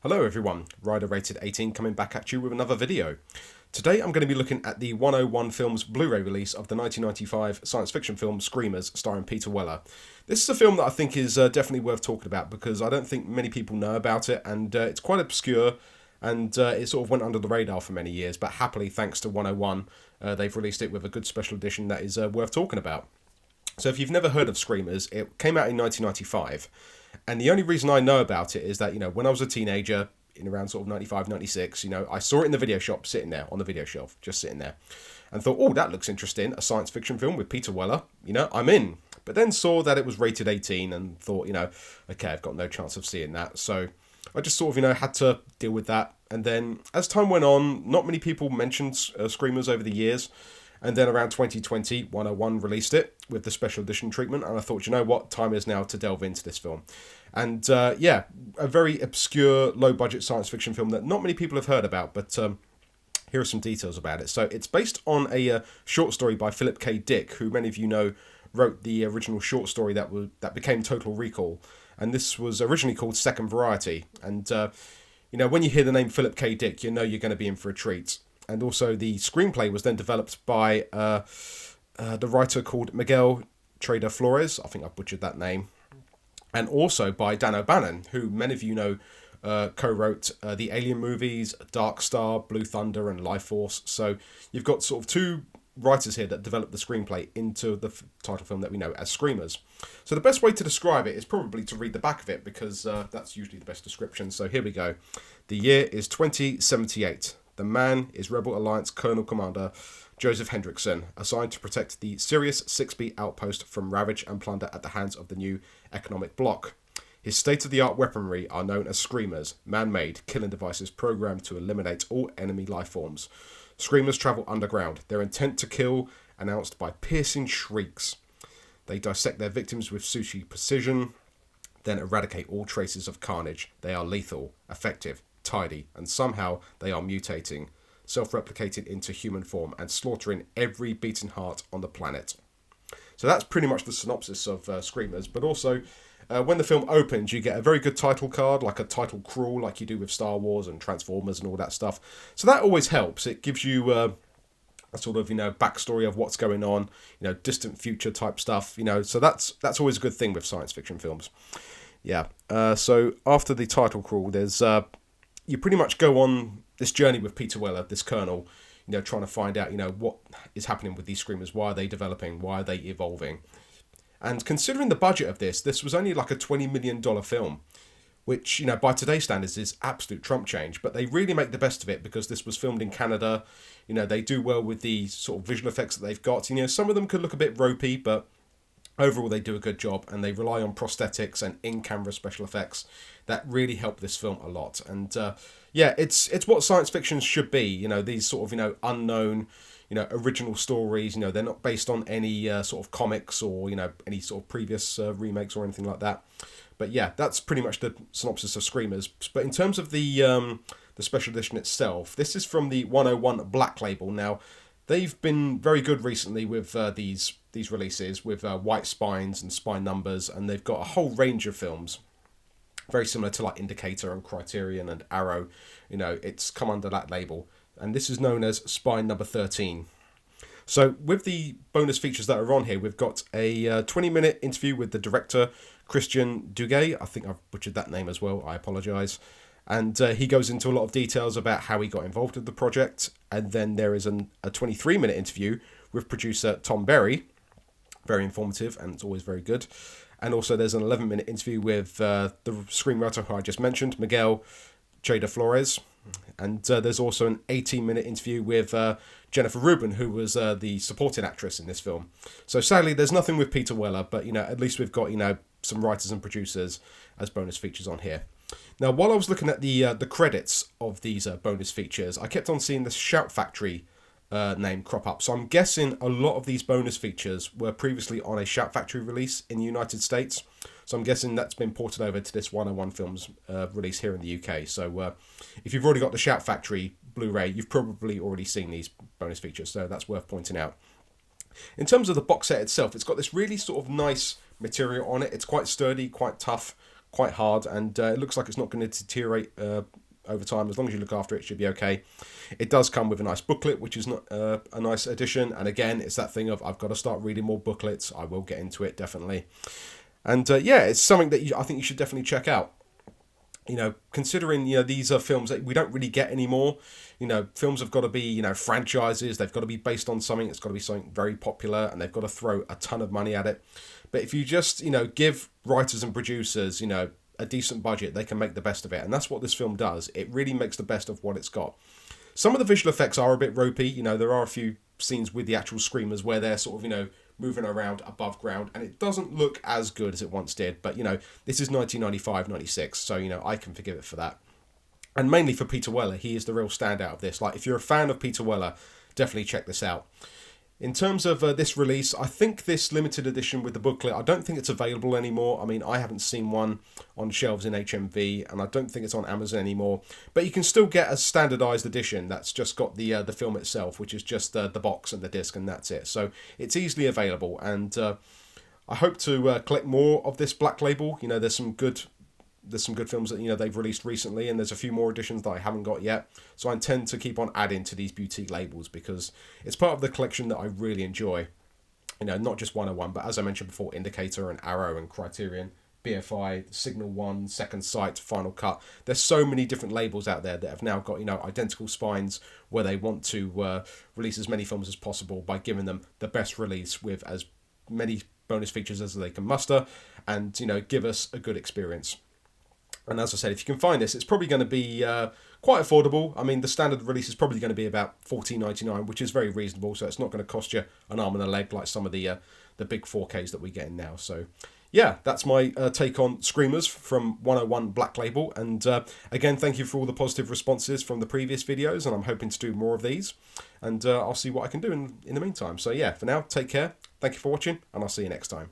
Hello everyone, Rider Rated 18 coming back at you with another video. Today I'm going to be looking at the 101 Films Blu-ray release of the 1995 science fiction film Screamers starring Peter Weller. This is a film that I think is definitely worth talking about because I don't think many people know about it, and it's quite obscure, and it sort of went under the radar for many years, but happily thanks to 101 they've released it with a good special edition that is worth talking about. So if you've never heard of Screamers, it came out in 1995. And the only reason I know about it is that, when I was a teenager, in around sort of 95, 96, I saw it in the video shop, sitting there on the video shelf, just sitting there, and thought, oh, that looks interesting, a science fiction film with Peter Weller, I'm in. But then saw that it was rated 18 and thought, okay, I've got no chance of seeing that. So I just sort of, had to deal with that. And then as time went on, not many people mentioned Screamers over the years. And then around 2020, 101 released it with the special edition treatment. And I thought, what? Time is now to delve into this film. And a very obscure, low-budget science fiction film that not many people have heard about. But here are some details about it. So it's based on a short story by Philip K. Dick, who many of you know wrote the original short story that became Total Recall. And this was originally called Second Variety. And, when you hear the name Philip K. Dick, you're going to be in for a treat. And also the screenplay was then developed by the writer called Miguel Trader Flores. I think I butchered that name. And also by Dan O'Bannon, who many of you know co-wrote the Alien movies, Dark Star, Blue Thunder and Life Force. So you've got sort of two writers here that developed the screenplay into the title film that we know as Screamers. So the best way to describe it is probably to read the back of it, because that's usually the best description. So here we go. The year is 2078. The man is Rebel Alliance Colonel Commander Joseph Hendrickson, assigned to protect the Sirius 6B outpost from ravage and plunder at the hands of the new economic bloc. His state-of-the-art weaponry are known as Screamers, man-made killing devices programmed to eliminate all enemy life forms. Screamers travel underground, their intent to kill announced by piercing shrieks. They dissect their victims with sushi precision, then eradicate all traces of carnage. They are lethal, effective, tidy, and somehow they are mutating, self-replicating into human form and slaughtering every beating heart on the planet. So that's pretty much the synopsis of Screamers, but also when the film opens, you get a very good title card, like a title crawl, like you do with Star Wars and Transformers and all that stuff. So that always helps. It gives you a sort of, backstory of what's going on, distant future type stuff, so that's always a good thing with science fiction films. Yeah, so after the title crawl, there's you pretty much go on this journey with Peter Weller, this colonel, trying to find out, what is happening with these Screamers, why are they developing, why are they evolving. And considering the budget of this was only like a $20 million film, which, by today's standards is absolute trump change, but they really make the best of it because this was filmed in Canada. They do well with the sort of visual effects that they've got. Some of them could look a bit ropey, but overall they do a good job, and they rely on prosthetics and in-camera special effects that really help this film a lot. And it's what science fiction should be. These sort of unknown, original stories. They're not based on any sort of comics or any sort of previous remakes or anything like that. But yeah, that's pretty much the synopsis of Screamers. But in terms of the special edition itself, this is from the 101 Black Label. Now, they've been very good recently with these releases with white spines and spine numbers, and they've got a whole range of films very similar to like Indicator and Criterion and Arrow. It's come under that label, and this is known as spine number 13. So with the bonus features that are on here, we've got a 20-minute interview with the director Christian Duguay. I think I've butchered that name as well, I apologise. And he goes into a lot of details about how he got involved with the project. And then there is a 23-minute interview with producer Tom Berry. Very informative, and it's always very good. And also there's an 11-minute interview with the screenwriter who I just mentioned, Miguel Trader Flores. And there's also an 18-minute interview with Jennifer Rubin, who was the supporting actress in this film. So sadly, there's nothing with Peter Weller, but, at least we've got, some writers and producers as bonus features on here. Now, while I was looking at the credits of these bonus features, I kept on seeing the Shout Factory name crop up. So I'm guessing a lot of these bonus features were previously on a Shout Factory release in the United States. So I'm guessing that's been ported over to this 101 Films release here in the UK. So if you've already got the Shout Factory Blu-ray, you've probably already seen these bonus features. So that's worth pointing out. In terms of the box set itself, it's got this really sort of nice material on it. It's quite sturdy, quite tough, quite hard, and it looks like it's not going to deteriorate over time. As long as you look after it, it should be okay. It does come with a nice booklet, which is not a nice addition. And again, it's that thing of I've got to start reading more booklets. I will get into it, definitely. And yeah, it's something that I think you should definitely check out. Considering, these are films that we don't really get anymore. Films have got to be, franchises. They've got to be based on something. It's got to be something very popular, and they've got to throw a ton of money at it. But if you just, give writers and producers, a decent budget, they can make the best of it. And that's what this film does. It really makes the best of what it's got. Some of the visual effects are a bit ropey. There are a few scenes with the actual screamers where they're sort of, moving around above ground, and it doesn't look as good as it once did. But, this is 1995, 96, so, I can forgive it for that. And mainly for Peter Weller, he is the real standout of this. Like, if you're a fan of Peter Weller, definitely check this out. In terms of this release, I think this limited edition with the booklet, I don't think it's available anymore. I mean, I haven't seen one on shelves in HMV, and I don't think it's on Amazon anymore. But you can still get a standardised edition that's just got the film itself, which is just the box and the disc, and that's it. So it's easily available, and I hope to collect more of this Black Label. There's some good films that they've released recently, and there's a few more editions that I haven't got yet. So I intend to keep on adding to these boutique labels because it's part of the collection that I really enjoy. Not just 101, but as I mentioned before, Indicator and Arrow and Criterion, BFI, Signal 1, Second Sight, Final Cut. There's so many different labels out there that have now got identical spines where they want to release as many films as possible by giving them the best release with as many bonus features as they can muster, and give us a good experience. And as I said, if you can find this, it's probably going to be quite affordable. I mean, the standard release is probably going to be about $14.99, which is very reasonable. So it's not going to cost you an arm and a leg like some of the big 4Ks that we get in now. So yeah, that's my take on Screamers from 101 Black Label. And again, thank you for all the positive responses from the previous videos, and I'm hoping to do more of these. And I'll see what I can do in the meantime. So yeah, for now, take care. Thank you for watching, and I'll see you next time.